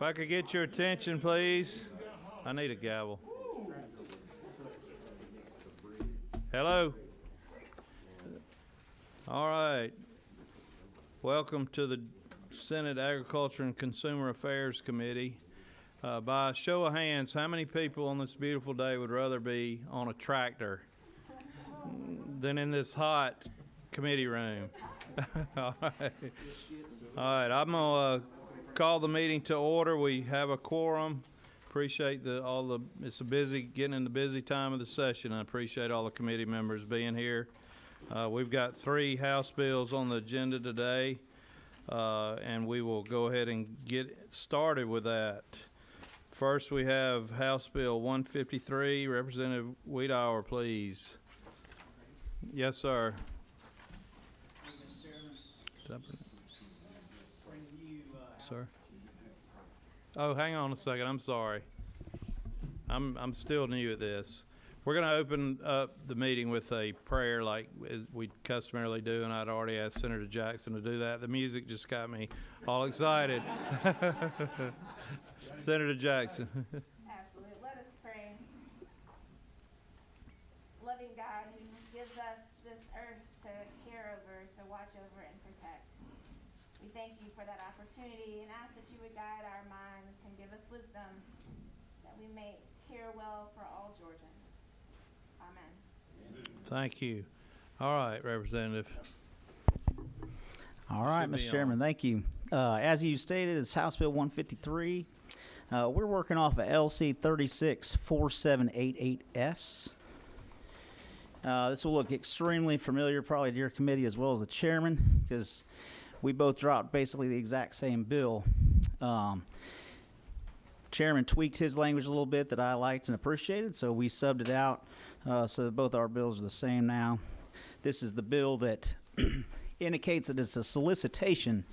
If I could get your attention, please. I need a gavel. Hello. All right. Welcome to the Senate Agriculture and Consumer Affairs Committee. By a show of hands, how many people on this beautiful day would rather be on a tractor than in this hot committee room? All right. All right, I'm going to call the meeting to order. We have a quorum. Appreciate it's getting in the busy time of the session. I appreciate all the committee members being here. We've got 3 House bills on the agenda today, and we will go ahead and get started with that. First, we have House Bill 153. Representative Wiedauer, please. Yes, sir. Sir. Oh, hang on a second. I'm sorry. I'm still new at this. We're going to open up the meeting with a prayer like as we customarily do, and I'd already asked Senator Jackson to do that. The music just got me all excited. Senator Jackson. Absolutely. Let us pray. Loving God, who gives us this earth to care over, to watch over, and protect. We thank you for that opportunity and ask that you would guide our minds and give us wisdom that we may care well for all Georgians. Amen. Thank you. All right, Representative. All right, Mr. Chairman, thank you. As you stated, it's House Bill 153. We're working off of LC 364788S. This will look extremely familiar probably to your committee as well as the chairman, because we both dropped basically the exact same bill. Chairman tweaked his language a little bit that I liked and appreciated, so we subbed it out so that both our bills are the same now. This is the bill that indicates that it's a solicitation.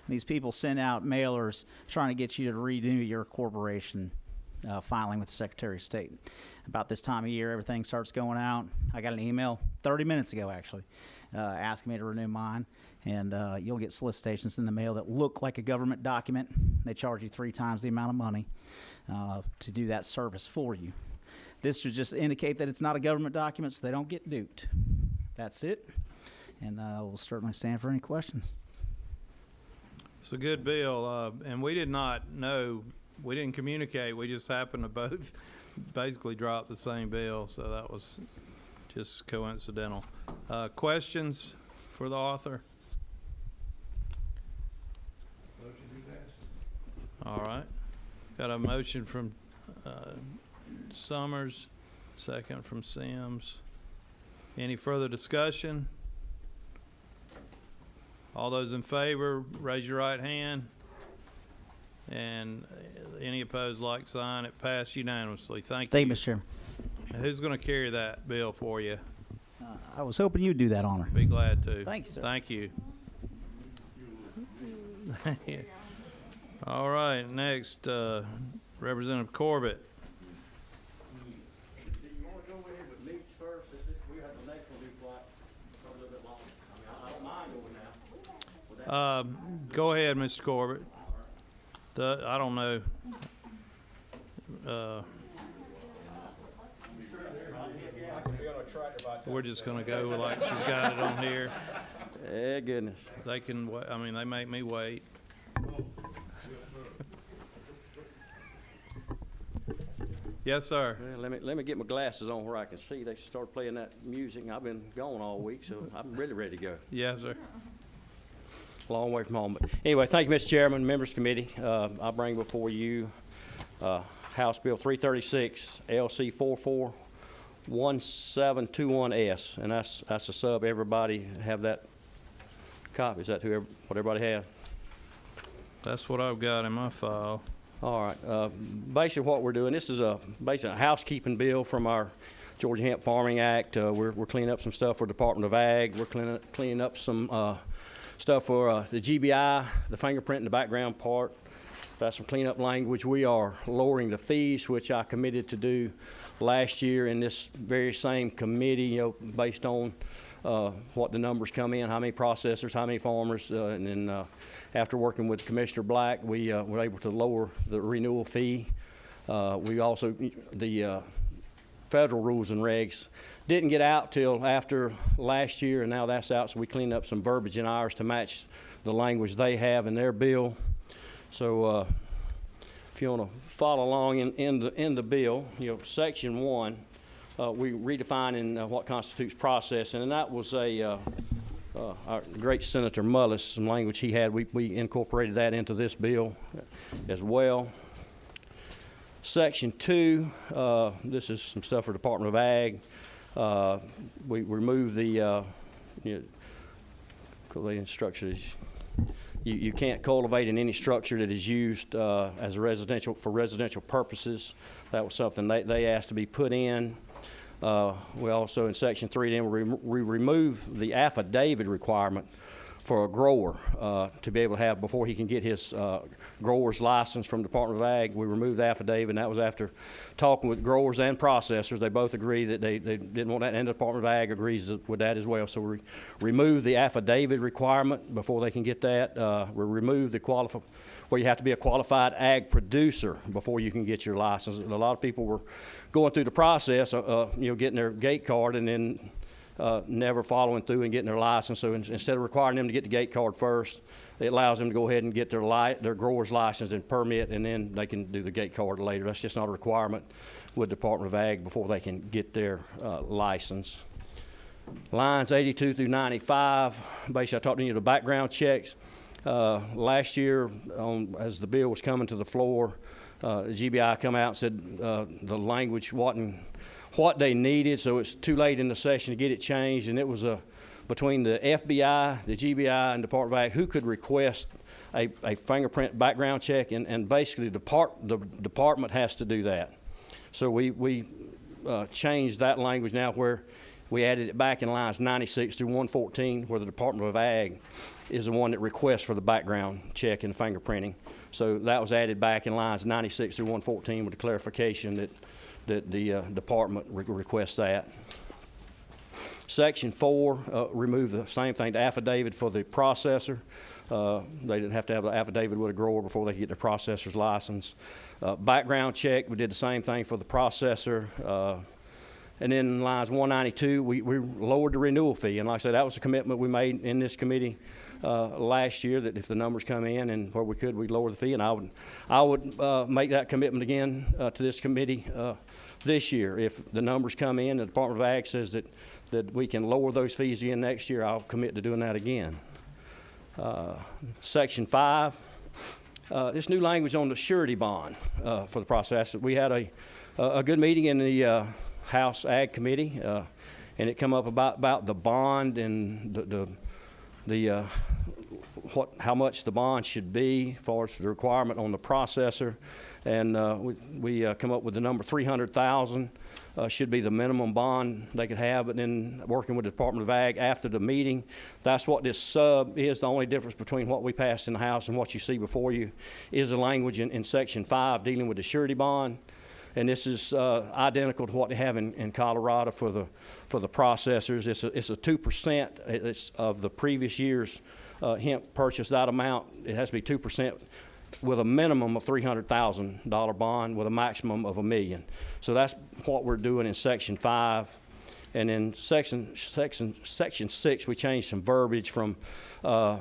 These people send out mailers trying to get you to renew your corporation filing with the Secretary of State. About this time of year, everything starts going out. I got an email 30 minutes ago, actually, asking me to renew mine. And you'll get solicitations in the mail that look like a government document. They charge you 3 times the amount of money to do that service for you. This should just indicate that it's not a government document so they don't get duped. That's it. And we'll certainly stand for any questions. It's a good bill, and we did not know, we didn't communicate, we just happened to both basically drop the same bill, so that was just coincidental. Questions for the author? All right. Got a motion from Summers, second from Sims. Any further discussion? All those in favor, raise your right hand. And any opposed, like sign. It passed unanimously. Thank you. Thank you, Mr. Chairman. Now, who's going to carry that bill for you? I was hoping you'd do that honor. Be glad to. Thank you, sir. Thank you. All right, next, Representative Corbett. Do you want to go ahead with Leach first? We have the next one due like a little bit longer. I don't mind going now. Go ahead, Mr. Corbett. I don't know. We're just going to go like she's got it on here. Yeah, goodness. They can, I mean, they make me wait. Yes, sir. Well, let me get my glasses on where I can see. They started playing that music, and I've been gone all week, so I'm really ready to go. Yes, sir. Long way from home. But anyway, thank you, Mr. Chairman, members committee. I bring before you House Bill 336, LC 441721S, and that's a sub. Everybody have that copy. Is that what everybody has? That's what I've got in my file. All right. Basically, what we're doing, this is basically a housekeeping bill from our Georgia Hemp Farming Act. We're cleaning up some stuff for Department of Ag. We're cleaning up some stuff for the GBI, the fingerprint in the background part. That's some cleanup language. We are lowering the fees, which I committed to do last year in this very same committee, based on what the numbers come in, how many processors, how many farmers, and then after working with Commissioner Black, we were able to lower the renewal fee. We also, the federal rules and regs didn't get out till after last year, and now that's out, so we cleaned up some verbiage in ours to match the language they have in their bill. So if you want to follow along in the bill, Section 1, we redefining what constitutes processing, and that was our great Senator Mullis, some language he had. We incorporated that into this bill as well. Section 2, this is some stuff for Department of Ag. We removed the cultivating structure. You can't cultivate in any structure that is used as a for residential purposes. That was something they asked to be put in. We also, in Section 3, then we remove the affidavit requirement for a grower to be able to have before he can get his grower's license from Department of Ag. We removed the affidavit, and that was after talking with growers and processors. They both agree that they didn't want that, and the Department of Ag agrees with that as well. So we removed the affidavit requirement before they can get that. We removed the where you have to be a qualified ag producer before you can get your license. And a lot of people were going through the process, getting their gate card and then never following through and getting their license. So instead of requiring them to get the gate card first, it allows them to go ahead and get their grower's license and permit, and then they can do the gate card later. That's just not a requirement with the Department of Ag before they can get their license. Lines 82 through 95, basically I talked to you the background checks. Last year, as the bill was coming to the floor, the GBI come out and said the language wasn't what they needed, so it's too late in the session to get it changed, and it was between the FBI, the GBI, and Department of Ag who could request a fingerprint background check, and basically the department has to do that. So we changed that language now where we added it back in lines 96 through 114, where the Department of Ag is the one that requests for the background check and fingerprinting. So that was added back in lines 96 through 114 with the clarification that the department requests that. Section 4, remove the same thing, the affidavit for the processor. They didn't have to have the affidavit with a grower before they could get their processor's license. Background check, we did the same thing for the processor. And then lines 192, we lowered the renewal fee. And like I said, that was a commitment we made in this committee last year, that if the numbers come in and where we could, we'd lower the fee. And I would make that commitment again to this committee this year. If the numbers come in and the Department of Ag says that we can lower those fees again next year, I'll commit to doing that again. Section 5, this new language on the surety bond for the process. We had a good meeting in the House Ag Committee, and it come up about the bond and how much the bond should be as far as the requirement on the processor, and we come up with the number 300,000 should be the minimum bond they could have. But then working with the Department of Ag after the meeting, that's what this sub is. The only difference between what we passed in the House and what you see before you is the language in Section 5 dealing with the surety bond. And this is identical to what they have in Colorado for the processors. It's a 2% of the previous year's hemp purchase. That amount, it has to be 2% with a minimum of $300,000 bond with a maximum of $1 million. So that's what we're doing in Section 5. And in Section 6, we changed some verbiage from, I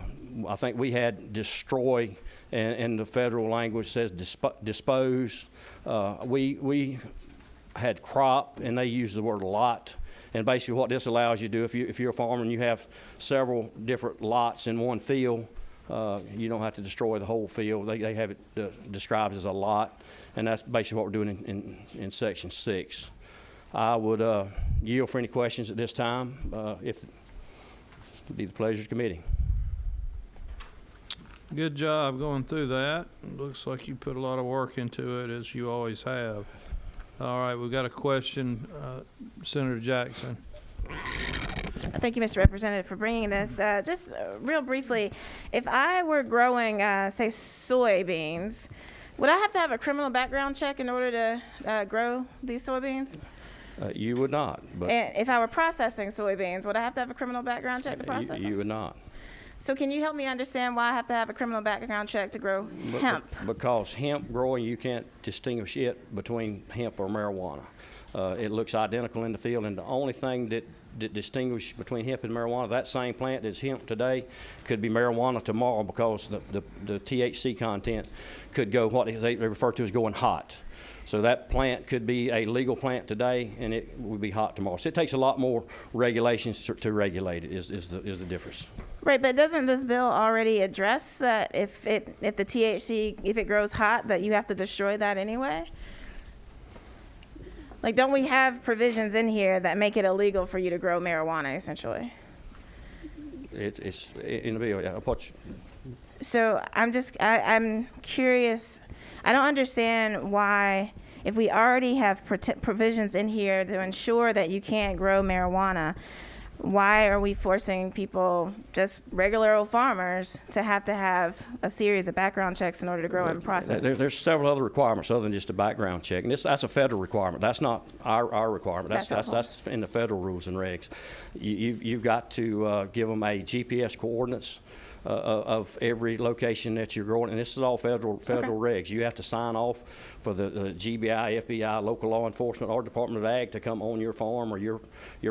think we had destroy, and the federal language says dispose. We had crop, and they use the word lot. And basically what this allows you to do, if you're a farmer and you have several different lots in one field, you don't have to destroy the whole field. They have it described as a lot, and that's basically what we're doing in Section 6. I would yield for any questions at this time, if it would be the pleasure of the committee. Good job going through that. Looks like you put a lot of work into it, as you always have. All right, we've got a question. Senator Jackson. Thank you, Mr. Representative, for bringing this. Just real briefly, if I were growing, say, soybeans, would I have to have a criminal background check in order to grow these soybeans? You would not, but And if I were processing soybeans, would I have to have a criminal background check to process them? you would not. So can you help me understand why I have to have a criminal background check to grow hemp? Because hemp growing, you can't distinguish it between hemp or marijuana. It looks identical in the field, and the only thing that distinguishes between hemp and marijuana, that same plant that's hemp today could be marijuana tomorrow, because the THC content could go, what they refer to as going hot. So that plant could be a legal plant today, and it would be hot tomorrow. So it takes a lot more regulations to regulate it, is the difference. Right, but doesn't this bill already address that if the THC, if it grows hot, that you have to destroy that anyway? Like, don't we have provisions in here that make it illegal for you to grow marijuana, essentially? It's in the bill, yeah. So I'm curious. I don't understand why, if we already have provisions in here to ensure that you can't grow marijuana, why are we forcing people, just regular old farmers, to have a series of background checks in order to grow and process? There's several other requirements other than just a background check, and that's a federal requirement. That's not our requirement. That's in the federal rules and regs. You've got to give them a GPS coordinates of every location that you're growing, and this is all federal regs. You have to sign off for the GBI, FBI, local law enforcement, or Department of Ag to come on your farm or your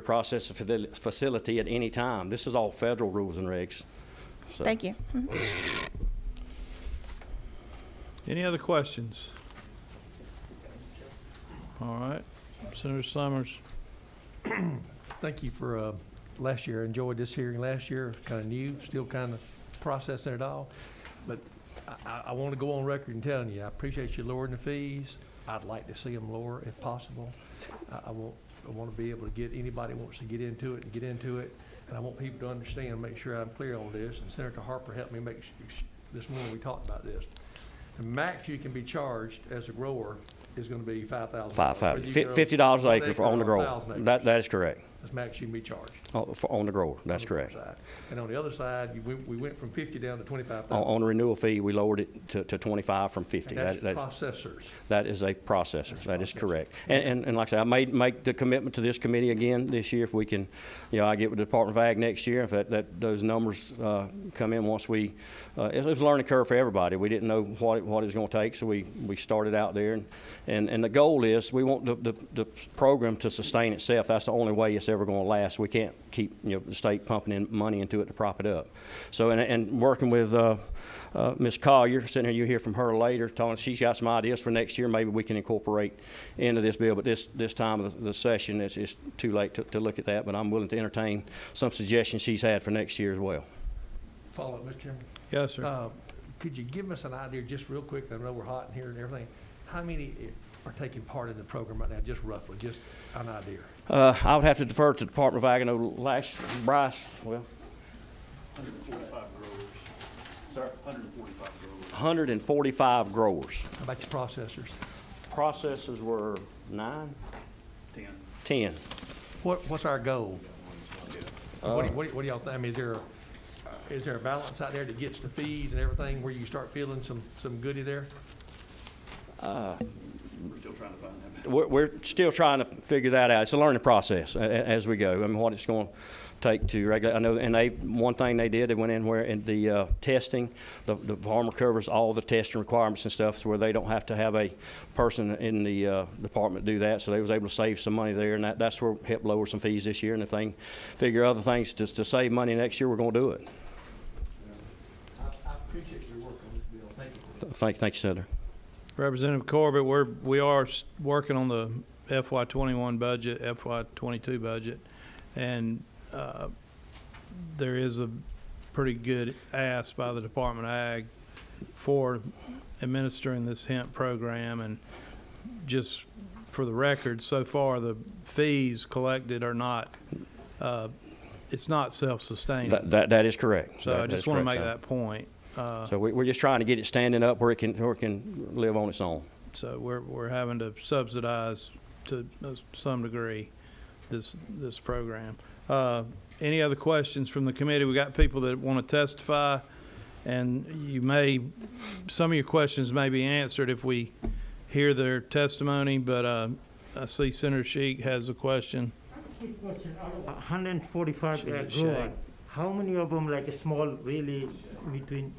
processing facility at any time. This is all federal rules and regs. So. Thank you. Any other questions? All right, Senator Summers. Thank you for last year. I enjoyed this hearing last year. Kind of new, still kind of processing it all. But I want to go on record and telling you, I appreciate you lowering the fees. I'd like to see them lower if possible. I want to be able to get anybody who wants to get into it and get into it. And I want people to understand, make sure I'm clear on this. And Senator Harper helped me make this morning we talked about this. The max you can be charged as a grower is going to be $5,000. $50 an acre on the grower. That is correct. That's max you can be charged. On the grower, that's on the correct. side. And on the other side, we went from 50 down to 25,000. On the renewal fee, we lowered it to 25 from 50. And that's processors. That is a processor. That is correct. And like I said, I may make the commitment to this committee again this year if we can, I get with the Department of Ag next year. If those numbers come in once we, it was a learning curve for everybody. We didn't know what it was going to take, so we started out there. And the goal is we want the program to sustain itself. That's the only way it's ever going to last. We can't keep the state pumping in money into it to prop it up. So and working with Ms. Collier, sitting here, you hear from her later, she's got some ideas for next year. Maybe we can incorporate into this bill. But this time of the session, it's too late to look at that. But I'm willing to entertain some suggestions she's had for next year as well. Follow up, Mr. Chairman. Yes, sir. Could you give us an idea, just real quick? I know we're hot in here and everything. How many are taking part in the program right now, just roughly, just an idea? I would have to defer to the Department of Ag. I know Bryce, well. 145 growers. Sorry, 145 growers. 145 growers. How about your processors? Processors were 9? 10. What's our goal? What do y'all think? I mean, is there a balance out there that gets the fees and everything where you start feeling some goodie there? We're still trying to find that. We're still trying to figure that out. It's a learning process as we go. I mean, what it's going to take to regulate. I know, and one thing they did, they went in where in the testing, the farmer covers all the testing requirements and stuff, so where they don't have to have a person in the department do that. So they was able to save some money there, and that's where helped lower some fees this year. And if they can figure other things to save money next year, we're going to do it. I appreciate your work on this bill. Thank you. Thank you, Senator. Representative Corbett, we are working on the FY21 budget, FY22 budget, and there is a pretty good ask by the Department of Ag for administering this hemp program. And just for the record, so far the fees collected are not, it's not self-sustaining. That is correct. So I just want to make that point. So we're just trying to get it standing up where it can live on its own. So we're having to subsidize to some degree this program. Any other questions from the committee? We got people that want to testify, and some of your questions may be answered if we hear their testimony, but I see Senator Sheik has a question. Quick question. Out of 145 She's a grower, shame. how many of them like a small, really between?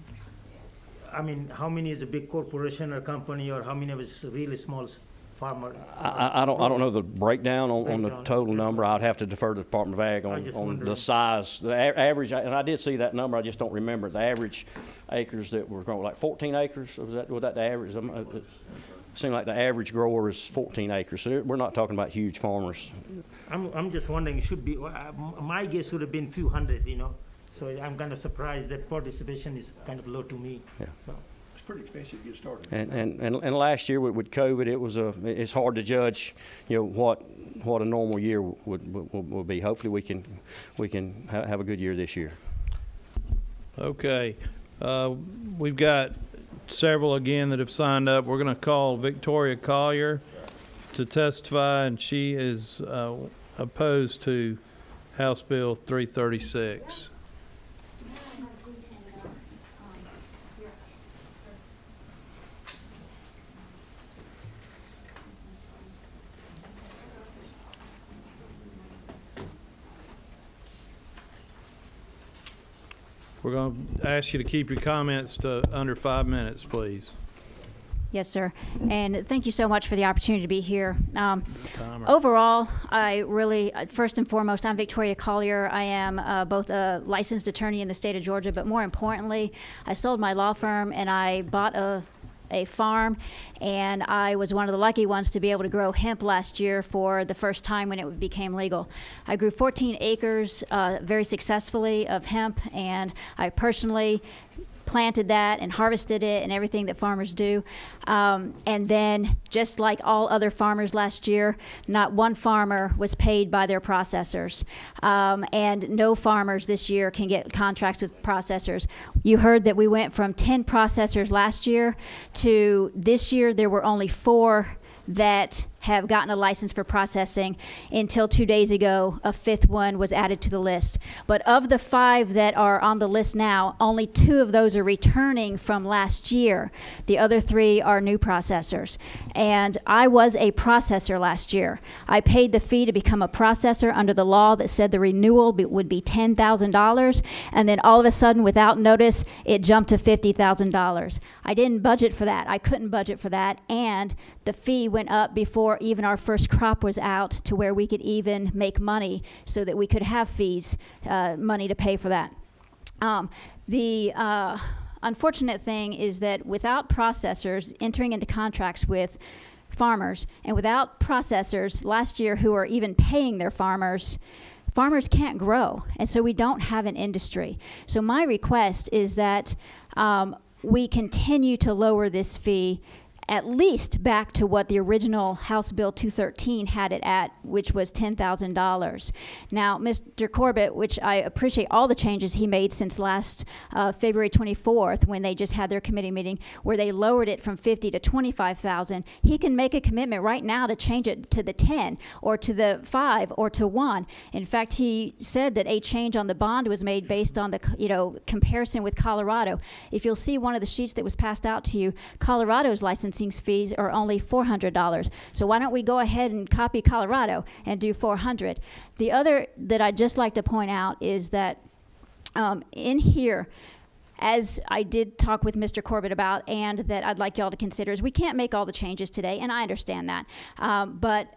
I mean, how many is a big corporation or company, or how many of is really small farmer? I don't know the breakdown on the Breakdown, total okay. number. I'd have to defer to the Department of Ag I just on the wondering. size, the average, and I did see that number, I just don't remember. The average acres that were growing, like 14 acres, was that the average? It seemed like the average grower is 14 acres, so we're not talking about huge farmers. I'm just wondering, it should be, my guess would have been few hundred, you know? So I'm kind of surprised that participation is kind of low to me. Yeah. So. It's pretty expensive to get started. And last year with COVID, it's hard to judge, what a normal year would be. Hopefully we can have a good year this year. Okay, we've got several again that have signed up. We're going to call Victoria Collier to testify, and she is opposed to House Bill 336. We're going to ask you to keep your comments to under 5 minutes, please. Yes, sir. And thank you so much for the opportunity to be here. Timer. Overall, I really, first and foremost, I'm Victoria Collier. I am both a licensed attorney in the state of Georgia, but more importantly, I sold my law firm and I bought a farm, and I was one of the lucky ones to be able to grow hemp last year for the first time when it became legal. I grew 14 acres very successfully of hemp, and I personally planted that and harvested it and everything that farmers do. And then, just like all other farmers last year, not one farmer was paid by their processors. And no farmers this year can get contracts with processors. You heard that we went from 10 processors last year to this year there were only 4 that have gotten a license for processing. Until 2 days ago, a 5th one was added to the list. But of the 5 that are on the list now, only 2 of those are returning from last year. The other 3 are new processors. And I was a processor last year. I paid the fee to become a processor under the law that said the renewal would be $10,000. And then all of a sudden, without notice, it jumped to $50,000. I didn't budget for that. I couldn't budget for that. And the fee went up before even our first crop was out to where we could even make money so that we could have fees, money to pay for that. The unfortunate thing is that without processors entering into contracts with farmers, and without processors last year who are even paying their farmers, farmers can't grow, and so we don't have an industry. So my request is that we continue to lower this fee at least back to what the original House Bill 213 had it at, which was $10,000. Now, Mr. Corbett, which I appreciate all the changes he made since last February 24th, when they just had their committee meeting, where they lowered it from $50,000 to $25,000. He can make a commitment right now to change it to the 10, or to the 5, or to 1. In fact, he said that a change on the bond was made based on the comparison with Colorado. If you'll see one of the sheets that was passed out to you, Colorado's licensing fees are only $400. So why don't we go ahead and copy Colorado and do $400? The other that I'd just like to point out is that in here, as I did talk with Mr. Corbett about, and that I'd like y'all to consider, is we can't make all the changes today, and I understand that, but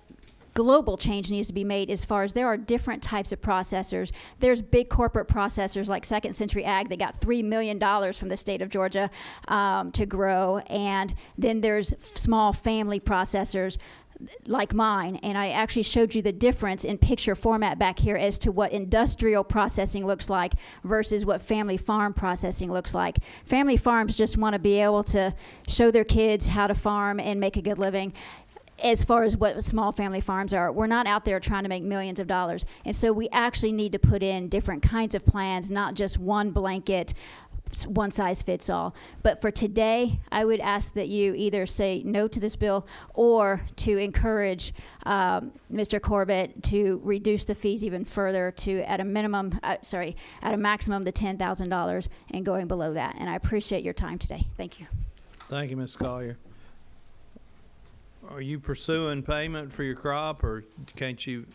global change needs to be made as far as there are different types of processors. There's big corporate processors like Second Century Ag that got $3 million from the state of Georgia to grow, and then there's small family processors like mine, and I actually showed you the difference in picture format back here as to what industrial processing looks like versus what family farm processing looks like. Family farms just want to be able to show their kids how to farm and make a good living. As far as what small family farms are, we're not out there trying to make millions of dollars. And so we actually need to put in different kinds of plans, not just one blanket, one size fits all. But for today, I would ask that you either say no to this bill or to encourage Mr. Corbett to reduce the fees even further to at a minimum, at a maximum the $10,000 and going below that. And I appreciate your time today. Thank you. Thank you, Ms. Collier. are you pursuing payment for your crop, or can't you?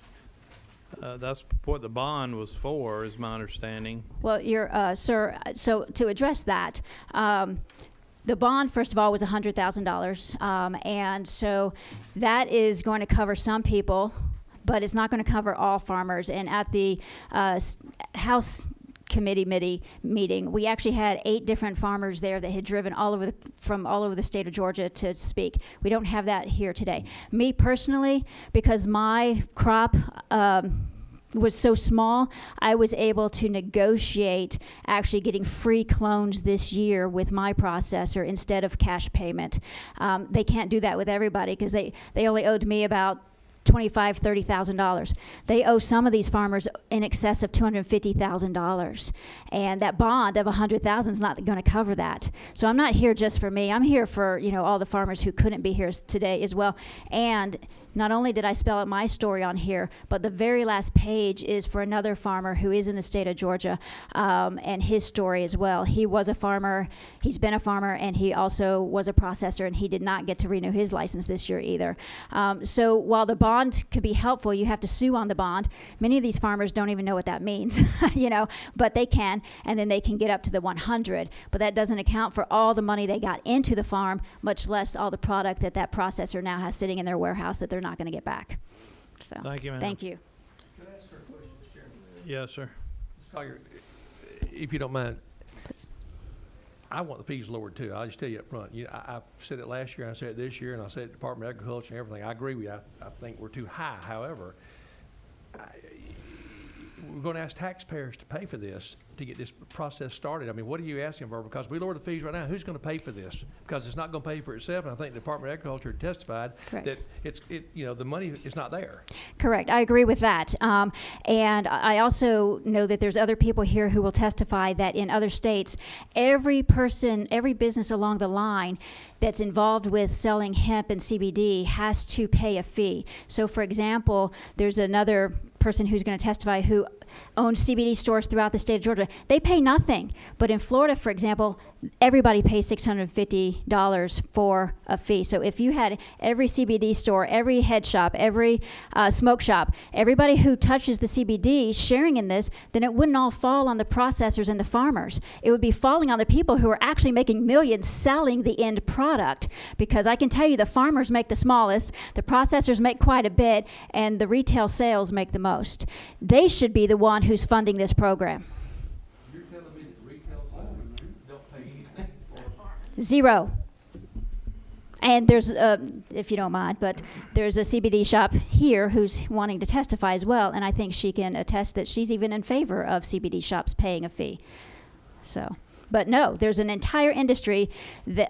That's what the bond was for, is my understanding. Well, sir, so to address that, the bond, first of all, was $100,000. And so that is going to cover some people, but it's not going to cover all farmers. And at the House committee meeting, we actually had 8 different farmers there that had driven from all over the state of Georgia to speak. We don't have that here today. Me personally, because my crop was so small, I was able to negotiate actually getting free clones this year with my processor instead of cash payment. They can't do that with everybody because they only owed me about $25,000, $30,000. They owe some of these farmers in excess of $250,000, and that bond of $100,000 is not going to cover that. So I'm not here just for me. I'm here for all the farmers who couldn't be here today as well. And not only did I spell out my story on here, but the very last page is for another farmer who is in the state of Georgia, and his story as well. He was a farmer, he's been a farmer, and he also was a processor, and he did not get to renew his license this year either. So while the bond could be helpful, you have to sue on the bond. Many of these farmers don't even know what that means, but they can, and then they can get up to the 100. But that doesn't account for all the money they got into the farm, much less all the product that processor now has sitting in their warehouse that they're not going to get back. So Thank you, ma'am. thank you. Can I ask her a question, Mr. Chairman? Yes, sir. Ms. Collier, if you don't mind, I want the fees lowered too. I'll just tell you up front. I said it last year, I said it this year, and I said it Department of Agriculture and everything. I agree with you. I think we're too high. However, we're going to ask taxpayers to pay for this to get this process started. I mean, what are you asking for? Because we lower the fees right now, who's going to pay for this? Because it's not going to pay for itself, and I think the Department of Agriculture testified Correct. that the money is not there. Correct. I agree with that. And I also know that there's other people here who will testify that in other states, every business along the line that's involved with selling hemp and CBD has to pay a fee. So, for example, there's another person who's going to testify who owns CBD stores throughout the state of Georgia. They pay nothing. But in Florida, for example, everybody pays $650 for a fee. So if you had every CBD store, every head shop, every smoke shop, everybody who touches the CBD sharing in this, then it wouldn't all fall on the processors and the farmers. It would be falling on the people who are actually making millions selling the end product. Because I can tell you the farmers make the smallest, the processors make quite a bit, and the retail sales make the most. They should be the one who's funding this program. You're telling me that retail sales don't pay anything for Zero. And there's, if you don't mind, but there's a CBD shop here who's wanting to testify as well, and I think she can attest that she's even in favor of CBD shops paying a fee. So, but no, there's an entire industry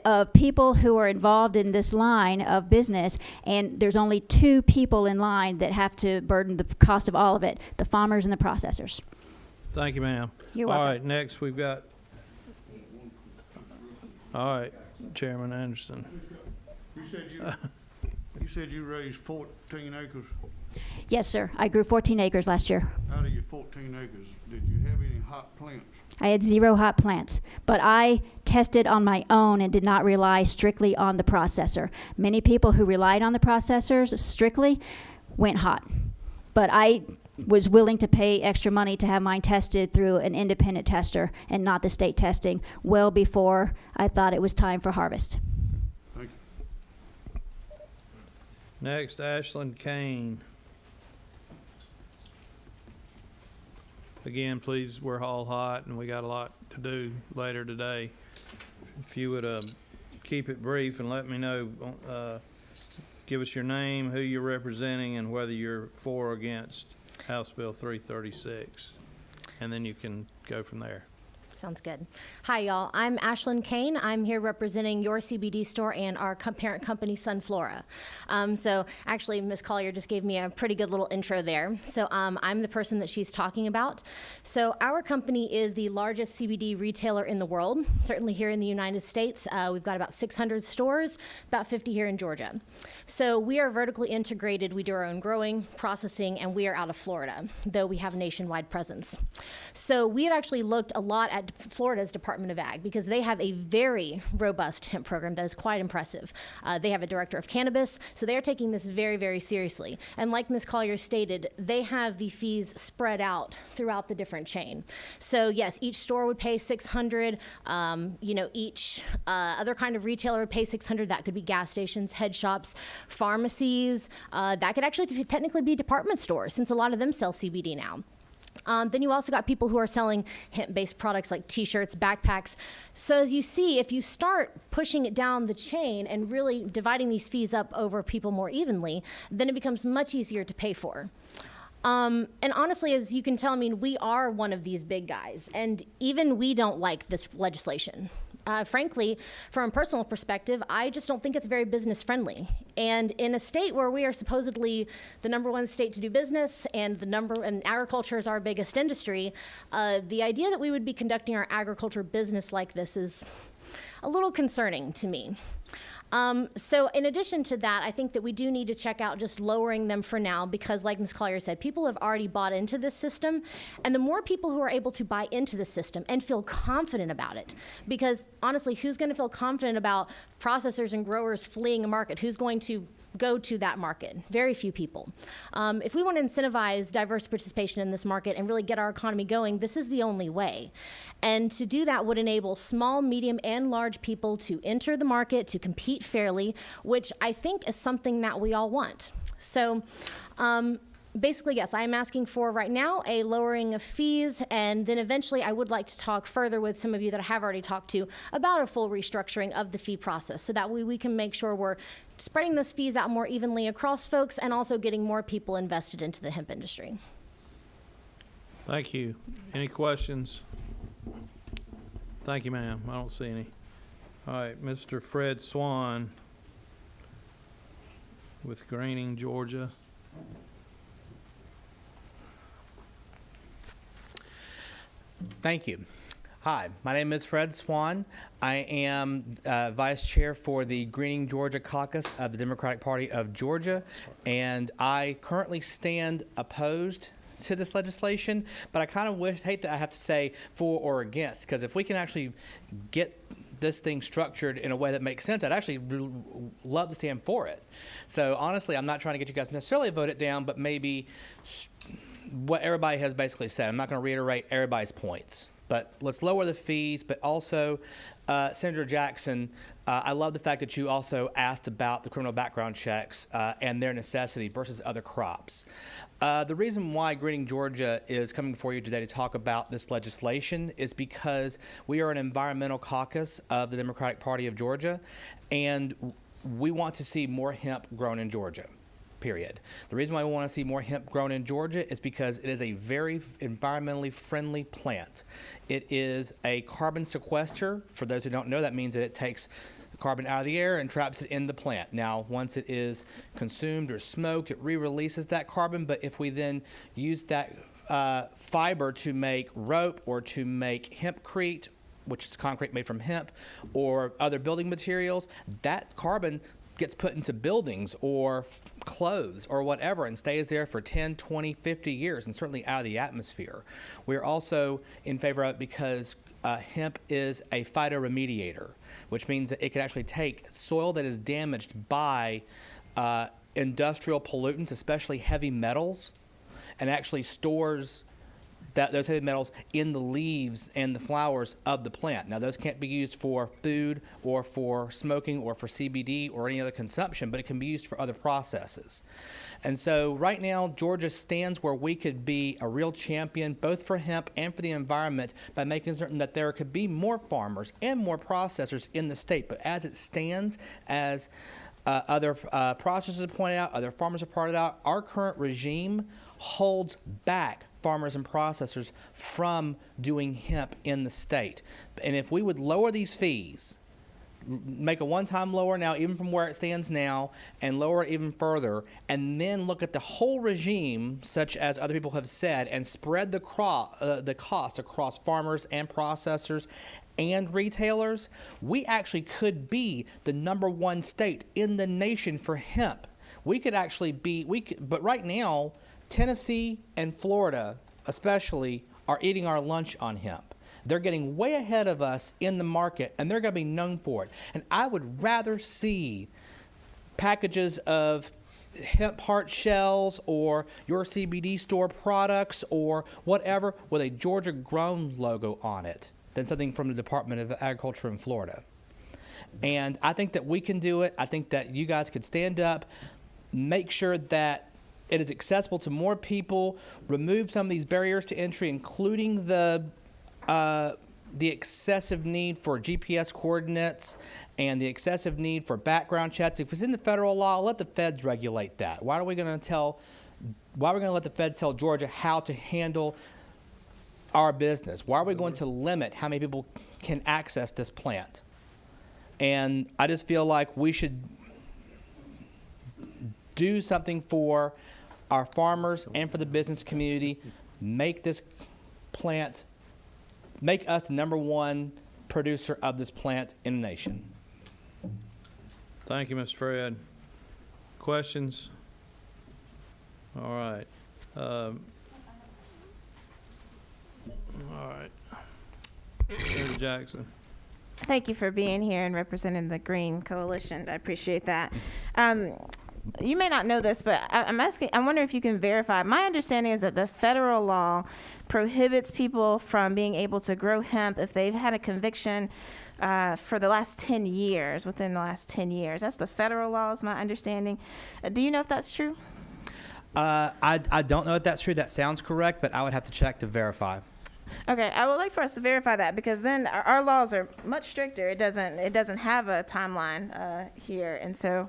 of people who are involved in this line of business, and there's only 2 people in line that have to burden the cost of all of it, the farmers and the processors. Thank you, ma'am. You're welcome. All right, next we've got. All right, Chairman Anderson. You said you raised 14 acres. Yes, sir. I grew 14 acres last year. Out of your 14 acres, did you have any hot plants? I had 0 hot plants, but I tested on my own and did not rely strictly on the processor. Many people who relied on the processors strictly went hot, but I was willing to pay extra money to have mine tested through an independent tester and not the state testing well before I thought it was time for harvest. Thank you. Next, Ashland Kane. Again, please, we're all hot and we got a lot to do later today. If you would keep it brief and let me know, give us your name, who you're representing, and whether you're for or against House Bill 336. And then you can go from there. Sounds good. Hi, y'all. I'm Ashlyn Kane. I'm here representing your CBD store and our parent company, Sunflora. So actually, Ms. Collier just gave me a pretty good little intro there. So I'm the person that she's talking about. So our company is the largest CBD retailer in the world, certainly here in the United States. We've got about 600 stores, about 50 here in Georgia. So we are vertically integrated. We do our own growing, processing, and we are out of Florida, though we have a nationwide presence. So we have actually looked a lot at at Florida's Department of Ag, because they have a very robust hemp program that is quite impressive. They have a director of cannabis, so they are taking this very, very seriously. And like Ms. Collier stated, they have the fees spread out throughout the different chain. So yes, each store would pay $600. Each other kind of retailer would pay $600. That could be gas stations, head shops, pharmacies. That could actually technically be department stores, since a lot of them sell CBD now. Then you also got people who are selling hemp-based products like T-shirts, backpacks. So as you see, if you start pushing it down the chain and really dividing these fees up over people more evenly, then it becomes much easier to pay for. And honestly, as you can tell, I mean, we are one of these big guys, and even we don't like this legislation. Frankly, from a personal perspective, I just don't think it's very business friendly. And in a state where we are supposedly the #1 state to do business and agriculture is our biggest industry, the idea that we would be conducting our agriculture business like this is a little concerning to me. So in addition to that, I think that we do need to check out just lowering them for now, because like Ms. Collier said, people have already bought into this system, and the more people who are able to buy into the system and feel confident about it, because honestly, who's going to feel confident about processors and growers fleeing a market? Who's going to go to that market? Very few people. If we want to incentivize diverse participation in this market and really get our economy going, this is the only way. And to do that would enable small, medium, and large people to enter the market, to compete fairly, which I think is something that we all want. So basically, yes, I'm asking for right now a lowering of fees, and then eventually I would like to talk further with some of you that I have already talked to about a full restructuring of the fee process, so that way we can make sure we're spreading those fees out more evenly across folks and also getting more people invested into the hemp industry. Thank you. Any questions? Thank you, ma'am. I don't see any. All right, Mr. Fred Swan with Greening, Georgia. Thank you. Hi, my name is Fred Swan. I am Vice Chair for the Greening, Georgia Caucus of the Democratic Party of Georgia, and I currently stand opposed to this legislation, but I kind of hate that I have to say for or against, because if we can actually get this thing structured in a way that makes sense, I'd actually love to stand for it. So honestly, I'm not trying to get you guys necessarily to vote it down, but maybe what everybody has basically said. I'm not going to reiterate everybody's points, but let's lower the fees. But also, Senator Jackson, I love the fact that you also asked about the criminal background checks and their necessity versus other crops. The reason why Greening, Georgia is coming before you today to talk about this legislation is because we are an environmental caucus of the Democratic Party of Georgia, and we want to see more hemp grown in Georgia. Period. The reason why we want to see more hemp grown in Georgia is because it is a very environmentally friendly plant. It is a carbon sequester. For those who don't know, that means that it takes carbon out of the air and traps it in the plant. Now, once it is consumed or smoked, it re-releases that carbon, but if we then use that fiber to make rope or to make hempcrete, which is concrete made from hemp, or other building materials, that carbon gets put into buildings or clothes or whatever and stays there for 10, 20, 50 years and certainly out of the atmosphere. We're also in favor of it because hemp is a phytoremediator, which means that it can actually take soil that is damaged by industrial pollutants, especially heavy metals, and actually stores those heavy metals in the leaves and the flowers of the plant. Now, those can't be used for food or for smoking or for CBD or any other consumption, but it can be used for other processes. And so right now, Georgia stands where we could be a real champion, both for hemp and for the environment, by making certain that there could be more farmers and more processors in the state. But as it stands, as other processors have pointed out, other farmers have pointed out, our current regime holds back farmers and processors from doing hemp in the state. And if we would lower these fees, make a one-time lower now, even from where it stands now, and lower it even further, and then look at the whole regime, such as other people have said, and spread the cost across farmers and processors and retailers, we actually could be the #1 state in the nation for hemp. We could actually be, but right now, Tennessee and Florida especially are eating our lunch on hemp. They're getting way ahead of us in the market, and they're going to be known for it. And I would rather see packages of hemp heart shells or your CBD store products or whatever with a Georgia Grown logo on it than something from the Department of Agriculture in Florida. And I think that we can do it. I think that you guys could stand up, make sure that it is accessible to more people, remove some of these barriers to entry, including the excessive need for GPS coordinates and the excessive need for background checks. If it's in the federal law, let the feds regulate that. Why are we going to let the feds tell Georgia how to handle our business? Why are we going to limit how many people can access this plant? And I just feel like we should do something for our farmers and for the business community. Make this plant, make us the #1 producer of this plant in the nation. Thank you, Mr. Fred. Questions? All right. All right. Senator Jackson. Thank you for being here and representing the Green Coalition. I appreciate that. You may not know this, but I wonder if you can verify. My understanding is that the federal law prohibits people from being able to grow hemp if they've had a conviction for the last 10 years, within the last 10 years. That's the federal law, is my understanding. Do you know if that's true? I don't know if that's true. That sounds correct, but I would have to check to verify. Okay, I would like for us to verify that, because then our laws are much stricter. It doesn't have a timeline here, and so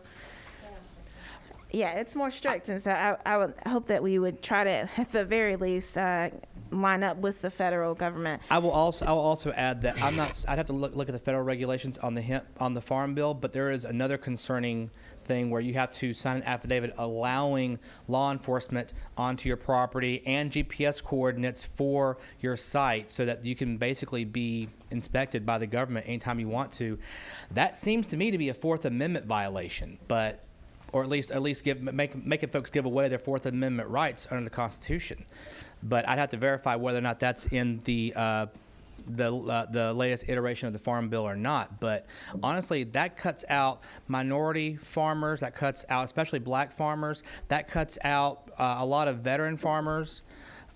yeah, it's more strict. And so I would hope that we would try to, at the very least, line up with the federal government. I will also add that I'd have to look at the federal regulations on the Farm Bill, but there is another concerning thing where you have to sign an affidavit allowing law enforcement onto your property and GPS coordinates for your site so that you can basically be inspected by the government anytime you want to. That seems to me to be a Fourth Amendment violation, but or at least making folks give away their Fourth Amendment rights under the Constitution. But I'd have to verify whether or not that's in the latest iteration of the Farm Bill or not. But honestly, that cuts out minority farmers. That cuts out especially black farmers. That cuts out a lot of veteran farmers.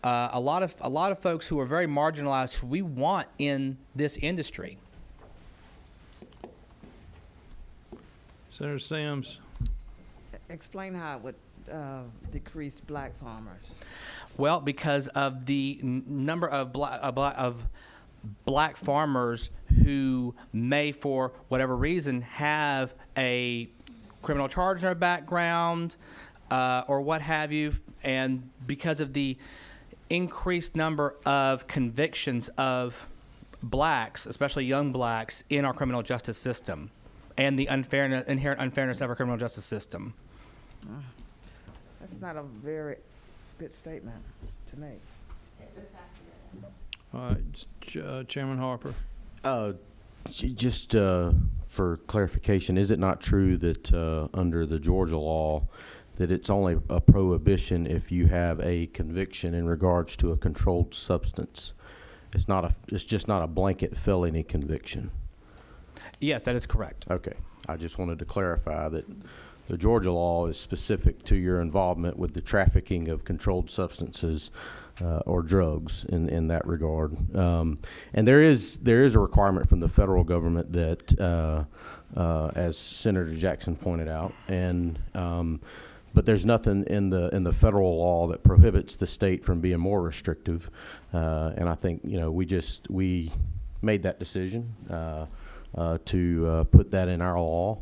A lot of folks who are very marginalized who we want in this industry. Senator Sims. Explain how it would decrease black farmers. Well, because of the number of black farmers who may, for whatever reason, have a criminal charge in their background or what have you, and because of the increased number of convictions of blacks, especially young blacks, in our criminal justice system, and the inherent unfairness of our criminal justice system. That's not a very good statement to make. All right, Chairman Harper. Just for clarification, is it not true that under the Georgia law that it's only a prohibition if you have a conviction in regards to a controlled substance? It's just not a blanket felony conviction. Yes, that is correct. Okay. I just wanted to clarify that the Georgia law is specific to your involvement with the trafficking of controlled substances or drugs in that regard. And there is a requirement from the federal government that, as Senator Jackson pointed out, and but there's nothing in the federal law that prohibits the state from being more restrictive. And I think we made that decision to put that in our law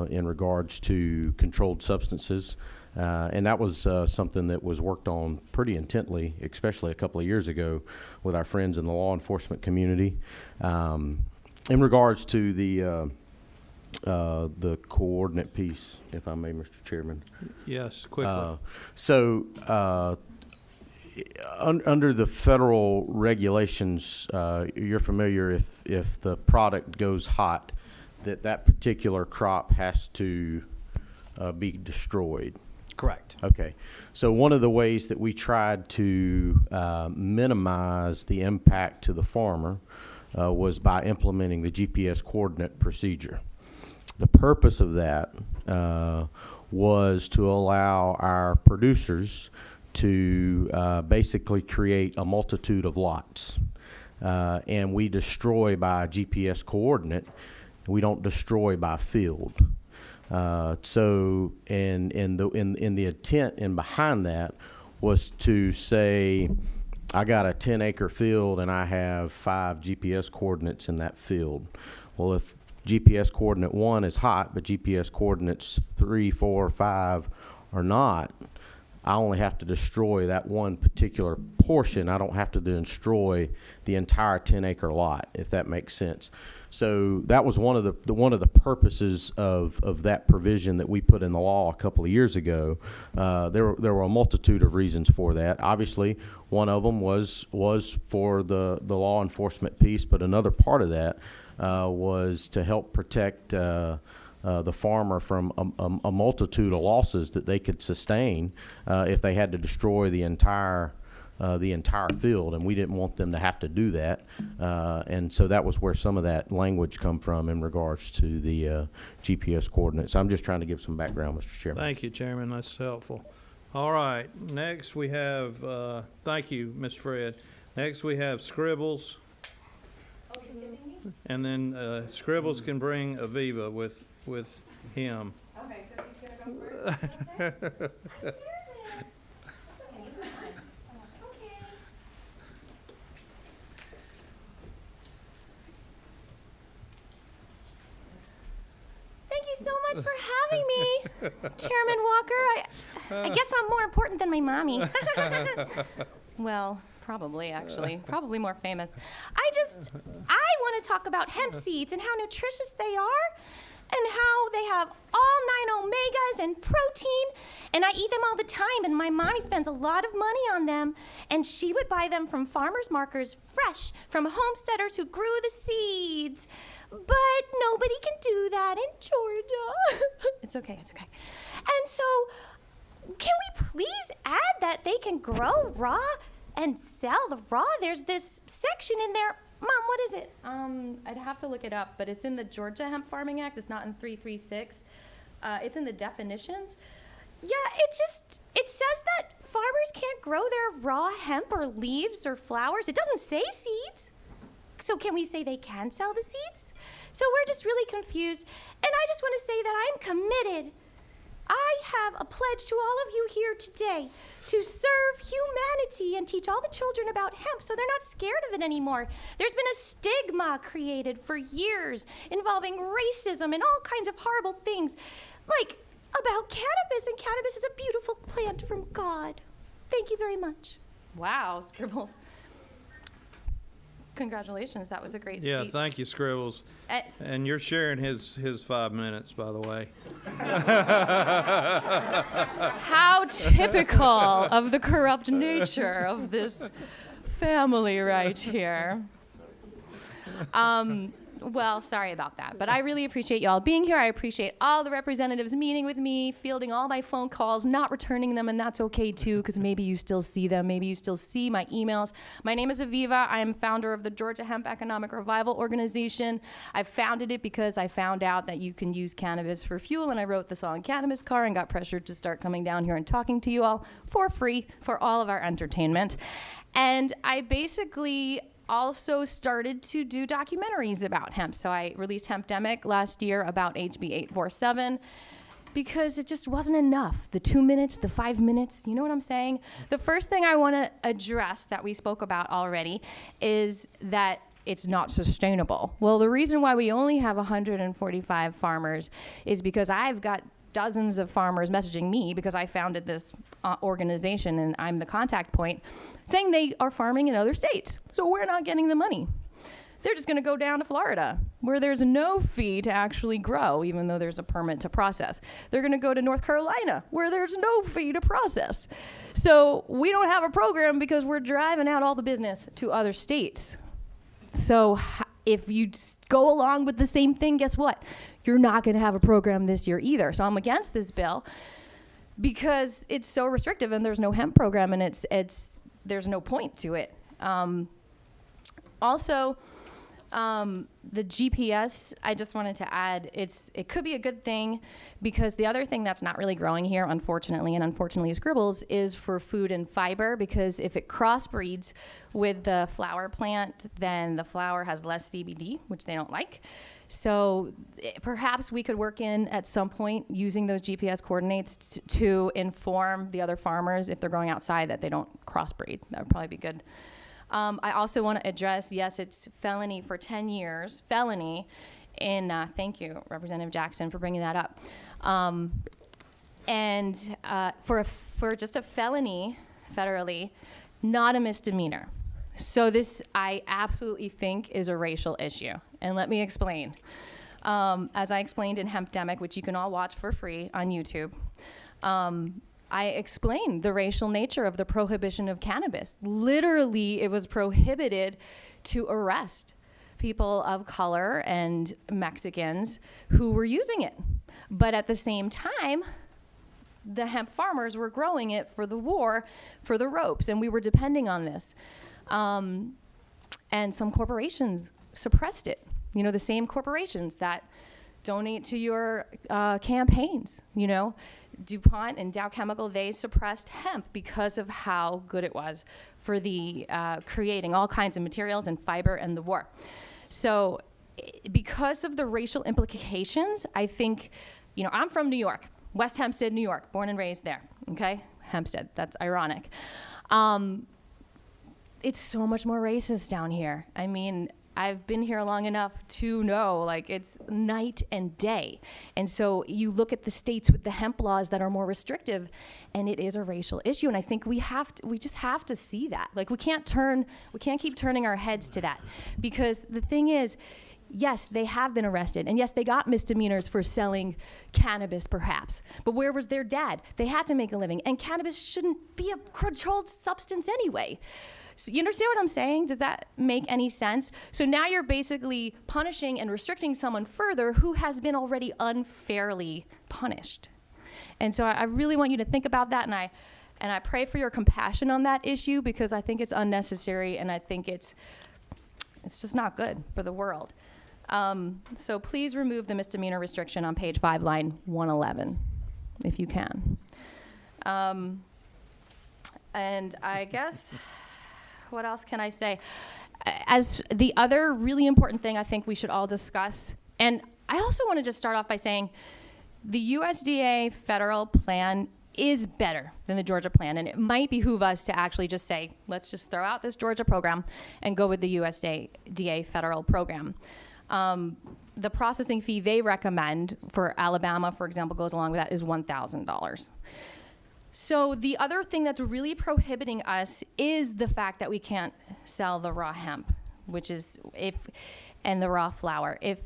in regards to controlled substances. And that was something that was worked on pretty intently, especially a couple of years ago with our friends in the law enforcement community. In regards to the coordinate piece, if I may, Mr. Chairman. Yes, quickly. Under the federal regulations, you're familiar if the product goes hot, that particular crop has to be destroyed. Correct. Okay. So one of the ways that we tried to minimize the impact to the farmer was by implementing the GPS coordinate procedure. The purpose of that was to allow our producers to basically create a multitude of lots. And we destroy by GPS coordinate. We don't destroy by field. So in the intent and behind that was to say, I got a 10-acre field and I have 5 GPS coordinates in that field. Well, if GPS coordinate 1 is hot, but GPS coordinates 3, 4, 5 are not, I only have to destroy that one particular portion. I don't have to destroy the entire 10-acre lot, if that makes sense. So that was one of the purposes of that provision that we put in the law a couple of years ago. There were a multitude of reasons for that. Obviously, one of them was for the law enforcement piece, but another part of that was to help protect the farmer from a multitude of losses that they could sustain if they had to destroy the entire field, and we didn't want them to have to do that. And so that was where some of that language come from in regards to the GPS coordinates. I'm just trying to give some background, Mr. Chairman. Thank you, Chairman. That's helpful. All right. Next we have, thank you, Mr. Fred. Next we have Scribbles. Oh, you're skipping me? And then Scribbles can bring Aviva with him. Okay, so he's gonna go first. Okay. I'm nervous. That's okay. You're fine. Okay. Thank you so much for having me, Chairman Walker. I guess I'm more important than my mommy. Well, probably, actually. Probably more famous. I want to talk about hemp seeds and how nutritious they are and how they have all 9 omegas and protein. And I eat them all the time, and my mommy spends a lot of money on them. And she would buy them from farmers markets fresh from homesteaders who grew the seeds. But nobody can do that in Georgia. It's okay, it's okay. And so, can we please add that they can grow raw and sell the raw? There's this section in there. Mom, what is it? I'd have to look it up, but it's in the Georgia Hemp Farming Act. It's not in 336. It's in the definitions. Yeah, it says that farmers can't grow their raw hemp or leaves or flowers. It doesn't say seeds. So can we say they can sell the seeds? So we're just really confused. And I just want to say that I'm committed. I have a pledge to all of you here today to serve humanity and teach all the children about hemp so they're not scared of it anymore. There's been a stigma created for years involving racism and all kinds of horrible things, like about cannabis, and cannabis is a beautiful plant from God. Thank you very much. Wow, Scribbles. Congratulations, that was a great speech. Yeah, thank you, Scribbles. And you're sharing his 5 minutes, by the way. How typical of the corrupt nature of this family right here. Well, sorry about that, but I really appreciate y'all being here. I appreciate all the representatives meeting with me, fielding all my phone calls, not returning them, and that's okay too, because maybe you still see them. Maybe you still see my emails. My name is Aviva. I am founder of the Georgia Hemp Economic Revival Organization. I founded it because I found out that you can use cannabis for fuel, and I wrote the song Cannabis Car and got pressured to start coming down here and talking to you all for free for all of our entertainment. And I basically also started to do documentaries about hemp. So I released Hempdemic last year about HB 847 because it just wasn't enough. The 2 minutes, the 5 minutes, you know what I'm saying? The first thing I want to address that we spoke about already is that it's not sustainable. Well, the reason why we only have 145 farmers is because I've got dozens of farmers messaging me because I founded this organization and I'm the contact point, saying they are farming in other states. So we're not getting the money. They're just going to go down to Florida, where there's no fee to actually grow, even though there's a permit to process. They're going to go to North Carolina, where there's no fee to process. So we don't have a program because we're driving out all the business to other states. So if you just go along with the same thing, guess what? You're not going to have a program this year either. So I'm against this bill because it's so restrictive and there's no hemp program and there's no point to it. Also, the GPS, I just wanted to add, it could be a good thing, because the other thing that's not really growing here, unfortunately scribbles, is for food and fiber, because if it crossbreeds with the flower plant, then the flower has less CBD, which they don't like. So perhaps we could work in at some point using those GPS coordinates to inform the other farmers if they're going outside that they don't crossbreed. That would probably be good. I also want to address, yes, it's felony for 10 years, felony, and thank you, Representative Jackson, for bringing that up. And for just a felony federally, not a misdemeanor. So this, I absolutely think, is a racial issue. And let me explain. As I explained in Hempdemic, which you can all watch for free on YouTube, I explained the racial nature of the prohibition of cannabis. Literally, it was prohibited to arrest people of color and Mexicans who were using it. But at the same time, the hemp farmers were growing it for the war, for the ropes, and we were depending on this. And some corporations suppressed it. You know, the same corporations that donate to your campaigns, you know. DuPont and Dow Chemical, they suppressed hemp because of how good it was for the creating all kinds of materials and fiber and the war. So because of the racial implications, I think, you know, I'm from New York, West Hempstead, New York, born and raised there, okay? Hempstead, that's ironic. It's so much more racist down here. I mean, I've been here long enough to know, like, it's night and day. And so you look at the states with the hemp laws that are more restrictive, and it is a racial issue. And I think we just have to see that. Like, we can't keep turning our heads to that. Because the thing is, yes, they have been arrested. And yes, they got misdemeanors for selling cannabis, perhaps. But where was their dad? They had to make a living. And cannabis shouldn't be a controlled substance anyway. So you understand what I'm saying? Does that make any sense? So now you're basically punishing and restricting someone further who has been already unfairly punished. And so I really want you to think about that, and I pray for your compassion on that issue, because I think it's unnecessary, and I think it's just not good for the world. So please remove the misdemeanor restriction on page 5, line 111, if you can. And I guess, what else can I say? As the other really important thing I think we should all discuss, and I also want to just start off by saying the USDA federal plan is better than the Georgia plan, and it might behoove us to actually just say, let's just throw out this Georgia program and go with the USDA federal program. The processing fee they recommend for Alabama, for example, goes along with that, is $1,000. So the other thing that's really prohibiting us is the fact that we can't sell the raw hemp, and the raw flour. If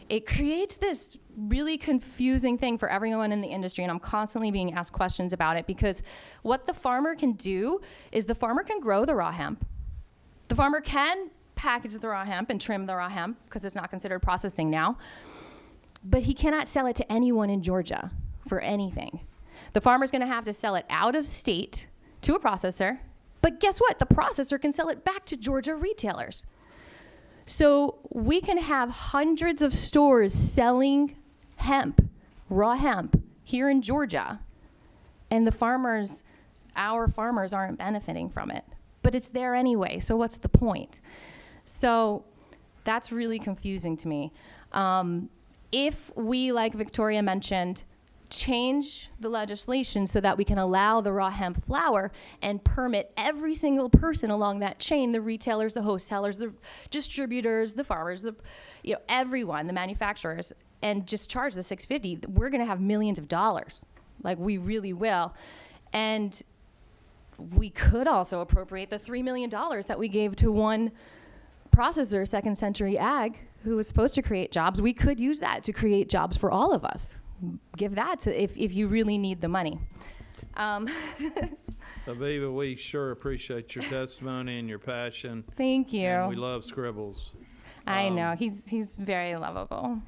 it creates this really confusing thing for everyone in the industry, and I'm constantly being asked questions about it, because what the farmer can do is the farmer can grow the raw hemp. The farmer can package the raw hemp and trim the raw hemp, because it's not considered processing now, but he cannot sell it to anyone in Georgia for anything. The farmer's going to have to sell it out of state to a processor, but guess what? The processor can sell it back to Georgia retailers. So we can have hundreds of stores selling hemp, raw hemp, here in Georgia, and our farmers aren't benefiting from it. But it's there anyway, so what's the point? So that's really confusing to me. If we, like Victoria mentioned, change the legislation so that we can allow the raw hemp flour and permit every single person along that chain, the retailers, the wholesalers, the distributors, the farmers, everyone, the manufacturers, and just charge the $650, we're going to have millions of dollars. Like, we really will. And we could also appropriate the $3 million that we gave to one processor, Second Century Ag, who was supposed to create jobs. We could use that to create jobs for all of us. Give that to if you really need the money. Aviva, we sure appreciate your testimony and your passion. Thank you. And we love Scribbles. I know, he's very lovable.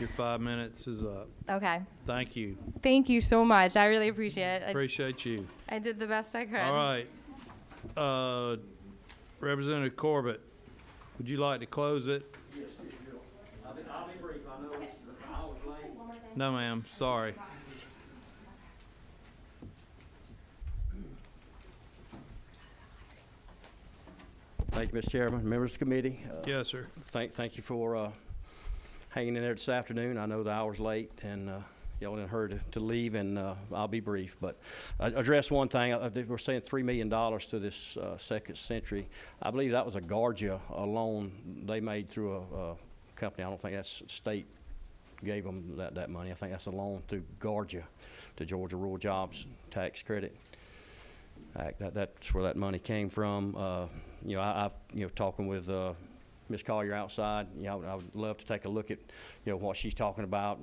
Your 5 minutes is up. Okay. Thank you. Thank you so much. I really appreciate it. Appreciate you. I did the best I could. All right. Representative Corbett, would you like to close it? Yes, I'll be brief. I know it's an hour late. No, ma'am. Sorry. Thank you, Mr. Chairman, members of the committee. Yes, sir. Thank you for hanging in there this afternoon. I know the hour's late, and y'all in a hurry to leave, and I'll be brief. But address one thing. We're saying $3 million to this Second Century. I believe that was a Guardia loan they made through a company. I don't think that's state gave them that money. I think that's a loan through Guardia, to Georgia Rural Jobs Tax Credit Act. That's where that money came from. I've talking with Ms. Collier outside. I would love to take a look at what she's talking about.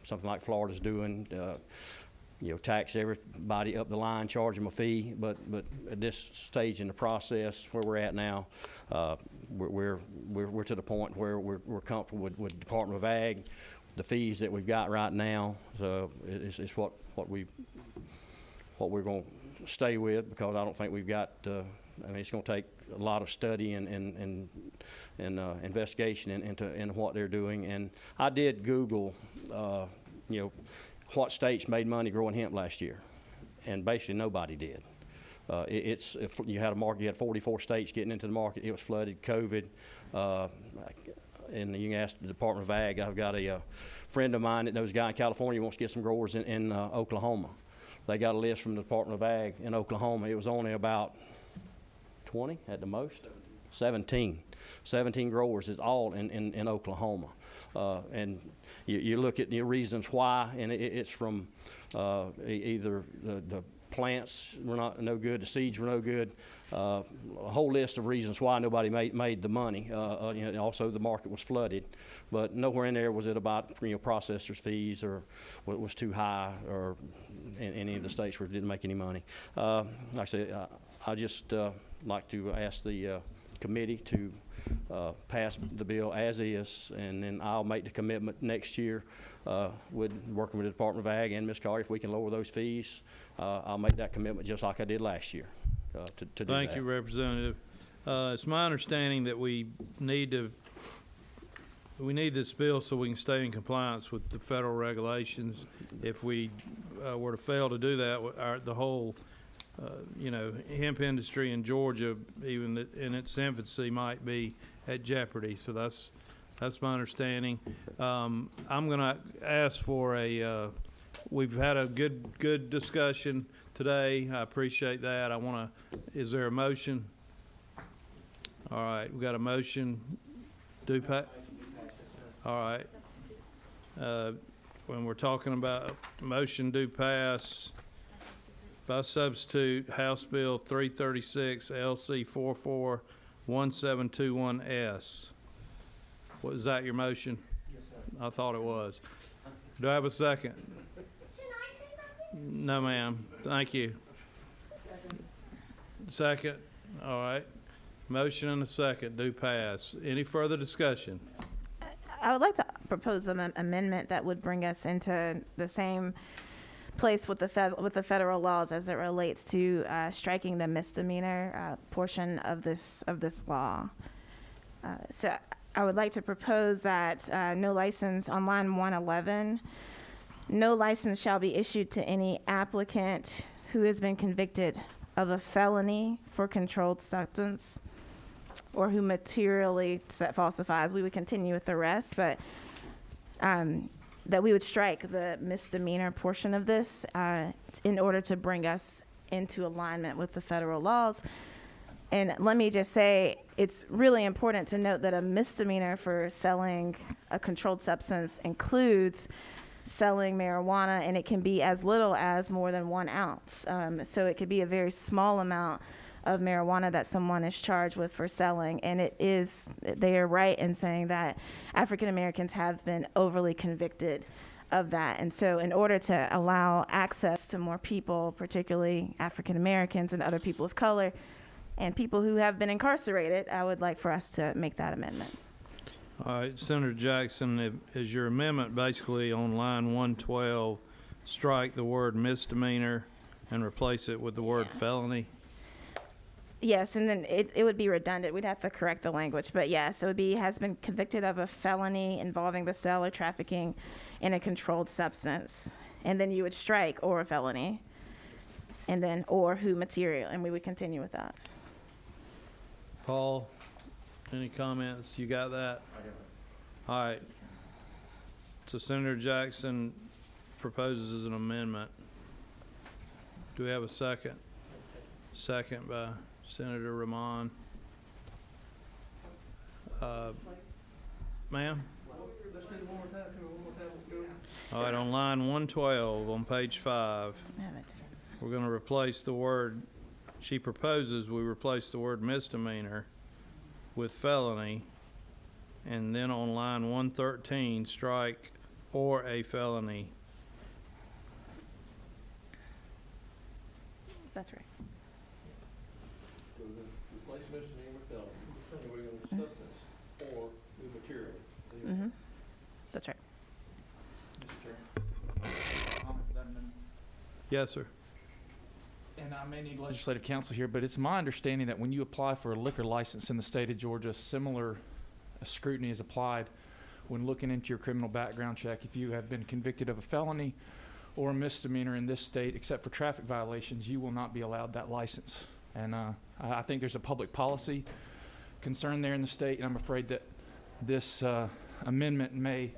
Something like Florida's doing. Tax everybody up the line, charge them a fee. But at this stage in the process, where we're at now, we're to the point where we're comfortable with Department of Ag, the fees that we've got right now. So it's what we're going to stay with, because I don't think we've got. It's going to take a lot of study and investigation into what they're doing. And I did Google, what states made money growing hemp last year, and basically nobody did. If you had a market, you had 44 states getting into the market. It was flooded, COVID, and you can ask the Department of Ag. I've got a friend of mine that knows a guy in California who wants to get some growers in Oklahoma. They got a list from the Department of Ag in Oklahoma. It was only about 20 at the most. 17 growers is all in Oklahoma. And you look at the reasons why, and it's from either the plants were no good, the seeds were no good, a whole list of reasons why nobody made the money. Also the market was flooded, but nowhere in there was it about processors' fees or what was too high, or in any of the states where it didn't make any money. Like I said, I just like to ask the committee to pass the bill as is, and then I'll make the commitment next year with working with the Department of Ag and Ms. Collier. If we can lower those fees, I'll make that commitment just like I did last year to do that. Thank you, Representative. It's my understanding that we need this bill so we can stay in compliance with the federal regulations. If we were to fail to do that, the whole hemp industry in Georgia, even in its infancy, might be at jeopardy. So that's my understanding. I'm going to ask for we've had a good discussion today. I appreciate that. Is there a motion? All right, we've got a motion. All right. When we're talking about motion do pass, by substitute, House Bill 336, LC 441721S. Was that your motion? Yes, sir. I thought it was. Do I have a second? Can I say something? No, ma'am. Thank you. Second. All right. Motion and a second do pass. Any further discussion? I would like to propose an amendment that would bring us into the same place with the federal laws as it relates to striking the misdemeanor portion of this law. So I would like to propose that no license on line 111, no license shall be issued to any applicant who has been convicted of a felony for controlled substance or who materially falsifies. We would continue with the rest, but that we would strike the misdemeanor portion of this in order to bring us into alignment with the federal laws. And let me just say, it's really important to note that a misdemeanor for selling a controlled substance includes selling marijuana, and it can be as little as more than 1 ounce. So it could be a very small amount of marijuana that someone is charged with for selling, and they are right in saying that African Americans have been overly convicted of that. And so in order to allow access to more people, particularly African Americans and other people of color and people who have been incarcerated, I would like for us to make that amendment. All right, Senator Jackson, is your amendment basically on line 112, strike the word misdemeanor and replace it with the word felony? Yes, and then it would be redundant. We'd have to correct the language. But yes, it would be has been convicted of a felony involving the sale or trafficking in a controlled substance. And then you would strike or a felony. And then or who material. And we would continue with that. Paul, any comments? You got that? I got it. All right. So Senator Jackson proposes an amendment. Do we have a second? Second by Senator Ramon. Ma'am? Let's do it one more time. All right, on line 112 on page 5, we're going to replace the word, she proposes we replace the word misdemeanor with felony, and then on line 113, strike or a felony. That's right. So we're gonna replace misdemeanor with felony, and we're gonna substance or new material. Mm-hmm. That's right. Yes, sir. And I may need legislative counsel here, but it's my understanding that when you apply for a liquor license in the state of Georgia, similar scrutiny is applied when looking into your criminal background check. If you have been convicted of a felony or a misdemeanor in this state, except for traffic violations, you will not be allowed that license. And I think there's a public policy concern there in the state, and I'm afraid that this amendment may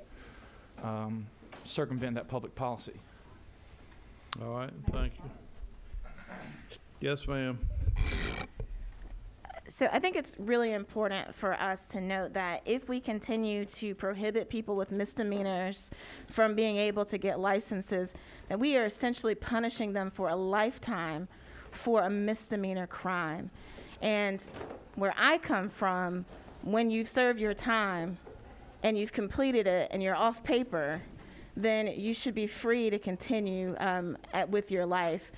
circumvent that public policy. All right, thank you. Yes, ma'am. So I think it's really important for us to note that if we continue to prohibit people with misdemeanors from being able to get licenses, that we are essentially punishing them for a lifetime for a misdemeanor crime. And where I come from, when you've served your time and you've completed it and you're off paper, then you should be free to continue with your life.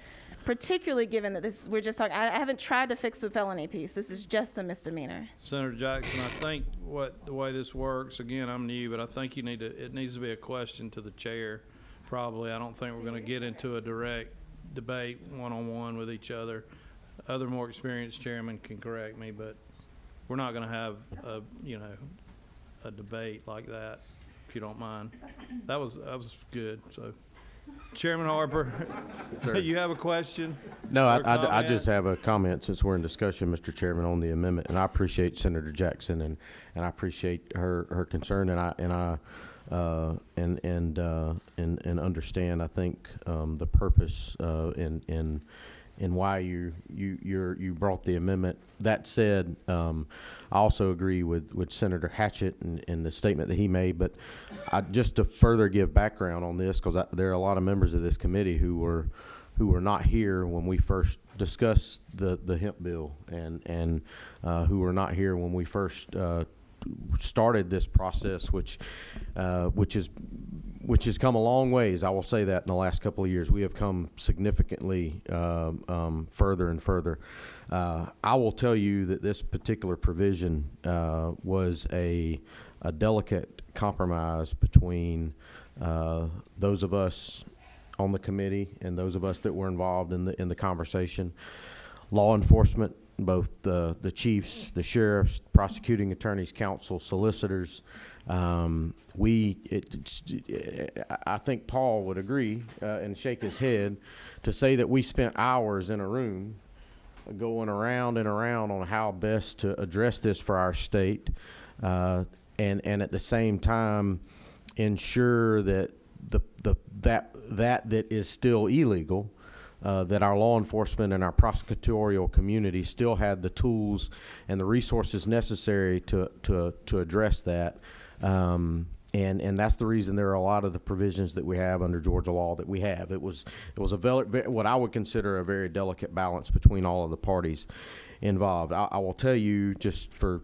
Particularly given that we're just talking, I haven't tried to fix the felony piece. This is just a misdemeanor. Senator Jackson, I think the way this works, again, I'm new, but I think it needs to be a question to the chair, probably. I don't think we're going to get into a direct debate one-on-one with each other. Other more experienced chairmen can correct me, but we're not going to have a debate like that, if you don't mind. That was good, so. Chairman Harper, you have a question? No, I comment? just have a comment since we're in discussion, Mr. Chairman, on the amendment, and I appreciate Senator Jackson and I appreciate her concern, and I understand. I think the purpose and why you brought the amendment. That said, I also agree with Senator Hatchett and the statement that he made. But just to further give background on this, because there are a lot of members of this committee who were not here when we first discussed the hemp bill, and who were not here when we first started this process, which has come a long ways. I will say that in the last couple of years, we have come significantly further and further. I will tell you that this particular provision was a delicate compromise between those of us on the committee and those of us that were involved in the conversation. Law enforcement, both the chiefs, the sheriffs, prosecuting attorneys, counsel, solicitors. I think Paul would agree and shake his head to say that we spent hours in a room going around and around on how best to address this for our state, and at the same time ensure that that is still illegal, that our law enforcement and our prosecutorial community still had the tools and the resources necessary to address that. And that's the reason there are a lot of the provisions that we have under Georgia law that we have. It was what I would consider a very delicate balance between all of the parties involved. I will tell you, just for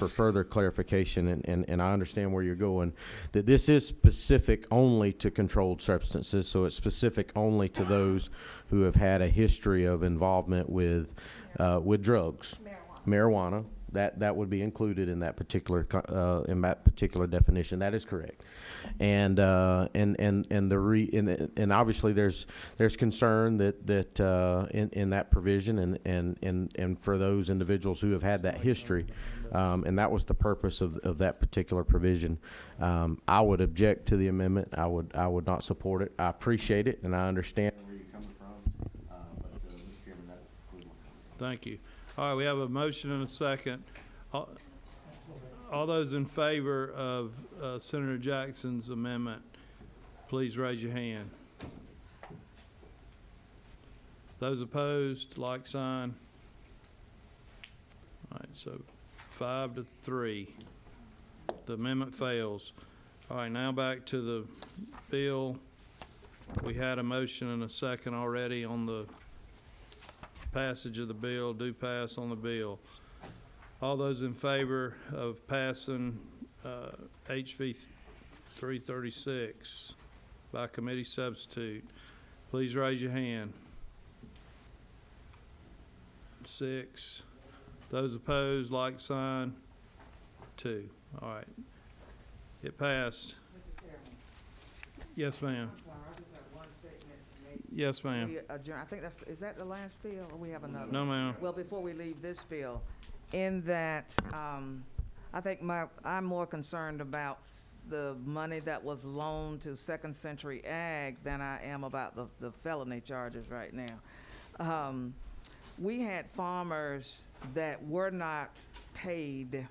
further clarification, and I understand where you're going, that this is specific only to controlled substances, so it's specific only to those who have had a history of involvement with drugs, marijuana, That would be included in that particular definition. That is correct. And obviously there's concern that in that provision and for those individuals who have had that history, and that was the purpose of that particular provision. I would object to the amendment. I would not support it. I appreciate it and I understand where you're coming from, but Mr. Chairman, that would conclude my comment. Thank you. All right, we have a motion and a second. All those in favor of Senator Jackson's amendment, please raise your hand. Those opposed, like sign. All right, so 5-3. The amendment fails. All right, now back to the bill. We had a motion and a second already on the passage of the bill. Do pass on the bill. All those in favor of passing HB 336 by committee substitute, please raise your hand. 6. Those opposed, like sign. 2. All right. It passed. Mr. Chairman. Yes, ma'am. I'm sorry, I just have one statement to make. Yes, ma'am. We adjourn. I think is that the last bill, or we have another? No, ma'am. Well, before we leave this bill, in that, I think I'm more concerned about the money that was loaned to Second Century Ag than I am about the felony charges right now. We had farmers that were not paid,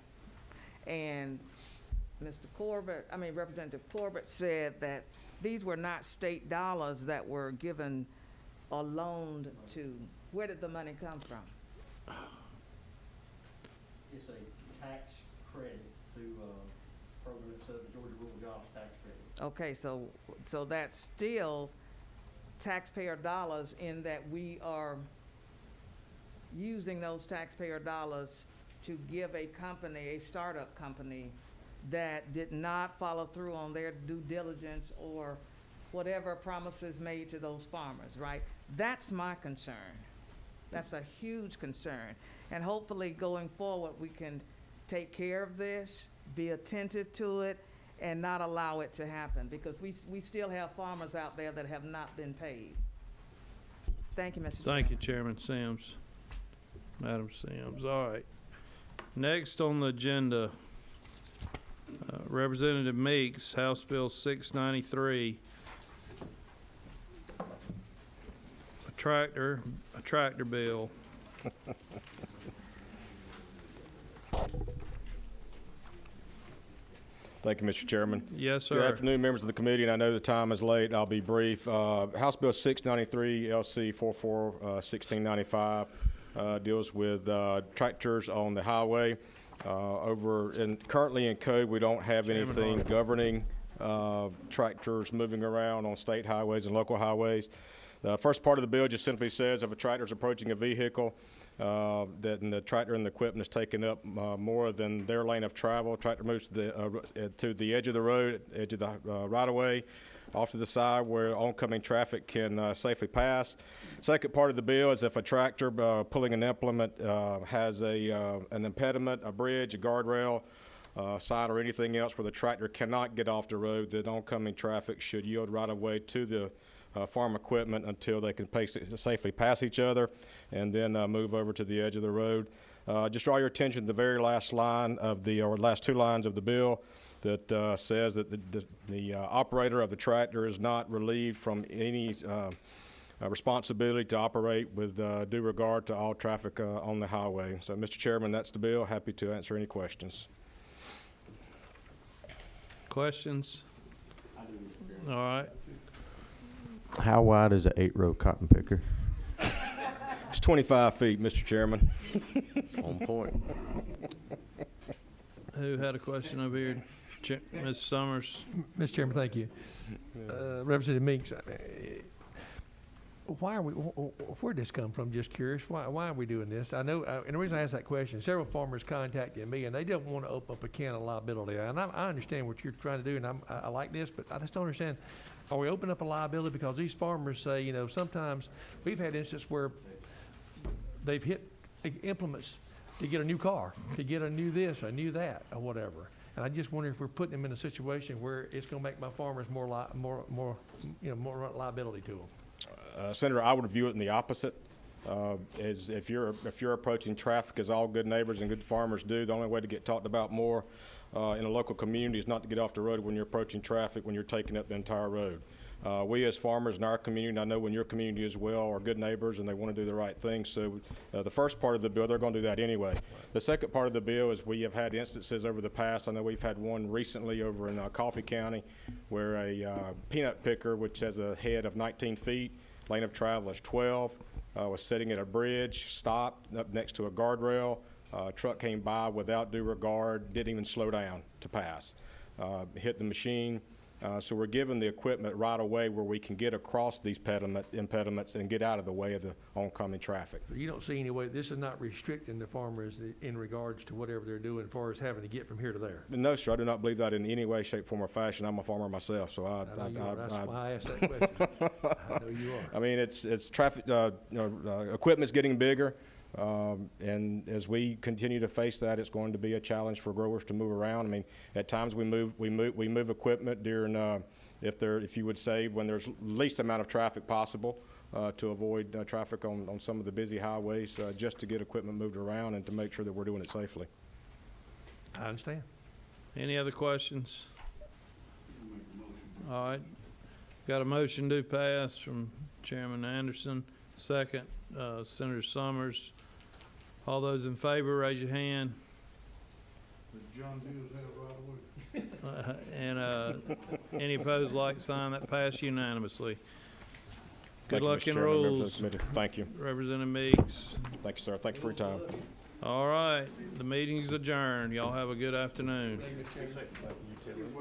and Representative Corbett said that these were not state dollars that were given or loaned to. Where did the money come from? It's a tax credit through a program that's the Georgia Rural Jobs Tax Credit. Okay, so that's still taxpayer dollars in that we are using those taxpayer dollars to give a company, a startup company, that did not follow through on their due diligence or whatever promises made to those farmers, right? That's my concern. That's a huge concern. And hopefully going forward, we can take care of this, be attentive to it, and not allow it to happen, because we still have farmers out there that have not been paid. Thank you, Mr. Chairman. Thank you, Chairman Sims. Madam Sims. All right. Next on the agenda, Representative Meeks, House Bill 693. A tractor bill. Thank you, Mr. Chairman. Yes, sir. Good afternoon, members of the committee, and I know the time is late. I'll be brief. House Bill 693, LC 44-1695, deals with tractors on the highway. Currently in code, we don't have anything governing tractors moving around on state highways and local highways. The first part of the bill just simply says if a tractor is approaching a vehicle, that the tractor and the equipment is taking up more than their lane of travel, tractor moves to the edge of the road, edge of the right-of-way, off to the side where oncoming traffic can safely pass. Second part of the bill is if a tractor pulling an implement has an impediment, a bridge, a guardrail, sign, or anything else where the tractor cannot get off the road, then oncoming traffic should yield right-of-way to the farm equipment until they can safely pass each other, and then move over to the edge of the road. Just draw your attention to the very last line of or last 2 lines of the bill that says that the operator of the tractor is not relieved from any responsibility to operate with due regard to all traffic on the highway. So, Mr. Chairman, that's the bill. Happy to answer any questions. Questions? All right. How wide is an 8-row cotton picker? It's 25 feet, Mr. Chairman. It's on point. Who had a question over here? Ms. Summers. Mr. Chairman, thank you. Representative Meeks, where'd this come from? Just curious. Why are we doing this? I know, and the reason I asked that question, several farmers contacted me, and they don't want to open up a can of liability. And I understand what you're trying to do, and I like this, but I just don't understand. Are we opening up a liability because these farmers say, sometimes we've had instances where they've hit implements to get a new car, to get a new this, a new that, or whatever. And I just wonder if we're putting them in a situation where it's gonna make my farmers more liability to them. Senator, I would view it in the opposite. Is if you're approaching traffic as all good neighbors and good farmers do, the only way to get talked about more in a local community is not to get off the road when you're approaching traffic, when you're taking up the entire road. We as farmers in our community, and I know when your community as well, are good neighbors and they want to do the right thing. So the first part of the bill, they're going to do that anyway. The second part of the bill is we have had instances over the past. I know we've had one recently over in Coffee County where a peanut picker, which has a head of 19 feet, lane of travel is 12, was sitting at a bridge, stopped up next to a guardrail. Truck came by without due regard, didn't even slow down to pass. Hit the machine. So we're given the equipment right away where we can get across these impediments and get out of the way of the oncoming traffic. You don't see any way, this is not restricting the farmers in regards to whatever they're doing as far as having to get from here to there? No, sir, I do not believe that in any way, shape, form, or fashion. I'm a farmer myself, so That's why I asked that question. I know you are. I mean, it's traffic, equipment's getting bigger. And as we continue to face that, it's going to be a challenge for growers to move around. I mean, at times we move equipment during, if you would say, when there's least amount of traffic possible, to avoid traffic on some of the busy highways, just to get equipment moved around and to make sure that we're doing it safely. I understand. Any other questions? All right. Got a motion to pass from Chairman Anderson. Second, Senator Summers. All those in favor, raise your hand. Did John Deere have right away? And any opposed, like sign. That passed unanimously. Good Thank you, luck Mr. in Chairman, members of the rules. committee. Thank you. Representative Meeks. Thank you, sir. Thank you for your time. All right, the meeting's adjourned. Y'all have a good afternoon. Thank you, Mr. Chairman.